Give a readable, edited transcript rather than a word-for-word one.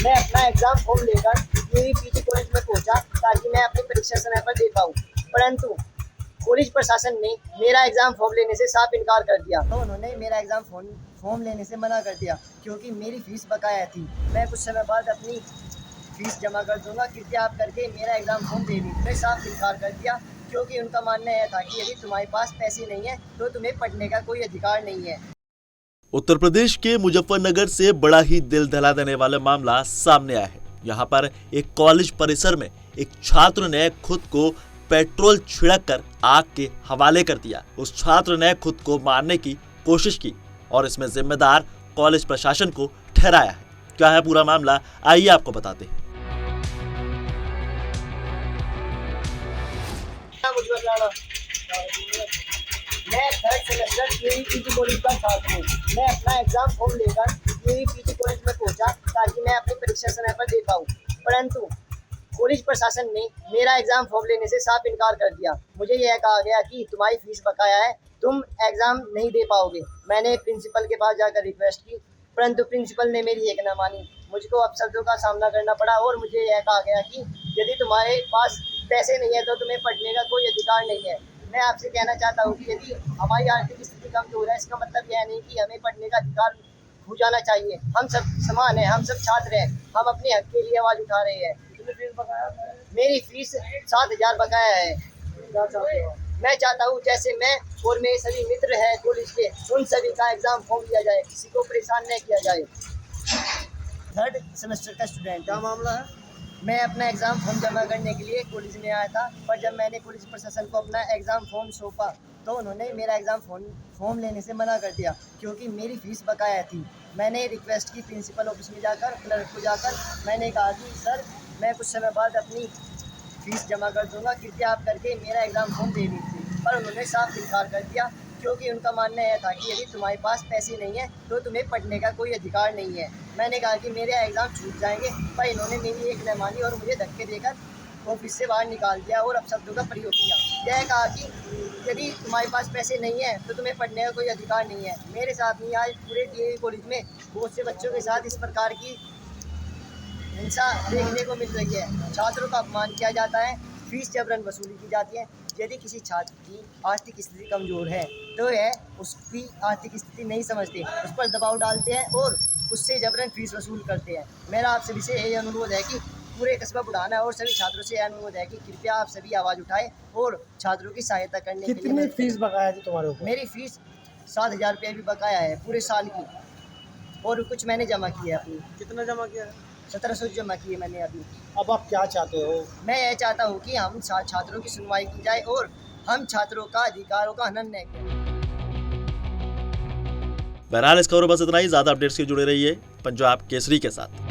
मैं अपना exam form लेकर यूवी पीजी कॉलेज में पहुंचा ताकि मैं अपनी परीक्षा समय पर दे पाऊँ, परंतु कॉलेज प्रशासन ने मेरा एग्ज़ाम फॉर्म लेने से साफ इनकार कर दिया। तो उन्होंने मेरा एग्ज़ाम फॉर्म लेने से मना कर दिया क्योंकि मेरी फ़ीस बकाया थी। मैं कुछ समय बाद अपनी फ़ीस जमा कर दूंगा, कृपया आप करके मेरा एग्ज़ाम फॉर्म दे दीजिए। मैं साफ इनकार कर दिया क्योंकि उनका मानना यह था कि यदि तुम्हारे पास पैसे नहीं है तो तुम्हें पढ़ने का कोई अधिकार नहीं है। उत्तर प्रदेश के मुजफ्फरनगर से बड़ा ही दिल दहला देने वाला मामला सामने आया है। यहाँ पर एक कॉलेज परिसर में एक छात्र ने खुद को पेट्रोल छिड़ककर आग के हवाले कर दिया। उस छात्र ने खुद को मारने की कोशिश की और इसमें जिम्मेदार कॉलेज प्रशासन को ठहराया है। क्या है पूरा मामला, आइए आपको बताते हैं। मैं third semester UV PG college का छात्र हूँ। मैं अपना एग्ज़ाम फॉर्म लेकर यूवी पीजी कॉलेज में पहुंचा ताकि मैं अपनी परीक्षा समय पर दे पाऊँ, परंतु कॉलेज प्रशासन ने मेरा एग्ज़ाम फॉर्म लेने से साफ इनकार कर दिया। मुझे यह कहा गया कि तुम्हारी फ़ीस बकाया है, तुम एग्ज़ाम नहीं दे पाओगे। मैंने प्रिंसिपल के पास जाकर रिक्वेस्ट की, परंतु प्रिंसिपल ने मेरी एक न मानी। मुझको अपशब्दों का सामना करना पड़ा और मुझे यह कहा गया कि यदि तुम्हारे पास पैसे नहीं है तो तुम्हें पढ़ने का कोई अधिकार नहीं है। मैं आपसे कहना चाहता हूँ कि यदि हमारी आर्थिक स्थिति कमजोर है, इसका मतलब यह नहीं कि हमें पढ़ने का अधिकार हो जाना चाहिए। हम सब समान हैं, हम सब छात्र हैं, हम अपने हक के लिए आवाज़ उठा रहे हैं। मेरी फीस 7,000 बकाया है। मैं चाहता हूँ जैसे मैं और मेरे सभी मित्र हैं कॉलेज के, उन सभी का एग्ज़ाम फॉर्म लिया जाए, किसी को परेशान नहीं किया जाए। थर्ड सेमेस्टर का स्टूडेंट। क्या मामला है? मैं अपना एग्ज़ाम फॉर्म जमा करने के लिए कॉलेज में आया था, पर जब मैंने कॉलेज प्रशासन को अपना एग्ज़ाम फॉर्म सौंपा तो उन्होंने मेरा एग्ज़ाम फॉर्म लेने से मना कर दिया क्योंकि मेरी फ़ीस बकाया थी। मैंने रिक्वेस्ट की प्रिंसिपल ऑफिस में जाकर, क्लर्क को जाकर मैंने कहा कि सर, मैं कुछ समय बाद अपनी फ़ीस जमा कर दूंगा, कृपया आप करके मेरा एग्ज़ाम फॉर्म दे दीजिए। पर उन्होंने साफ इनकार कर दिया क्योंकि उनका मानना यह था कि यदि तुम्हारे पास पैसे नहीं है तो तुम्हें पढ़ने का कोई अधिकार नहीं है। मैंने कहा कि मेरे एग्ज़ाम छूट जाएंगे, पर इन्होंने मेरी एक न मानी और मुझे धक्के देकर ऑफिस से बाहर निकाल दिया और अपशब्दों का प्रयोग किया। यह कहा कि यदि तुम्हारे पास पैसे नहीं है तो तुम्हें पढ़ने का कोई अधिकार नहीं है। मेरे साथ नहीं, आज पूरे डीएवी कॉलेज में बहुत से बच्चों के साथ इस प्रकार की हिंसा देखने को मिल रही है। छात्रों का अपमान किया जाता है, फीस जबरन वसूली की जाती है। यदि किसी छात्र की आर्थिक स्थिति कमज़ोर है तो यह उसकी आर्थिक स्थिति नहीं समझते, उस पर दबाव डालते हैं और उससे जबरन फीस वसूल करते हैं। मेरा आप सभी से यही अनुरोध है कि पूरे कस्बा बुढ़ाना और सभी छात्रों से यह अनुरोध है कि कृपया आप सभी आवाज़ उठाएं और छात्रों की सहायता करने के लिए। कितनी फीस बकाया थी तुम्हारे ऊपर? मेरी फ़ीस 7,000 रुपये भी बकाया है पूरे साल की, और कुछ मैंने जमा किया है अपनी। कितना जमा किया है? 1700 जमा किए मैंने अभी। अब आप क्या चाहते हो? मैं यह चाहता हूँ कि हम छात्रों की सुनवाई की जाए और हम छात्रों का अधिकारों का हनन न करें। बहरहाल इस खबर बस इतना ही। ज्यादा अपडेट्स के जुड़े रहिए पंजाब केसरी के साथ।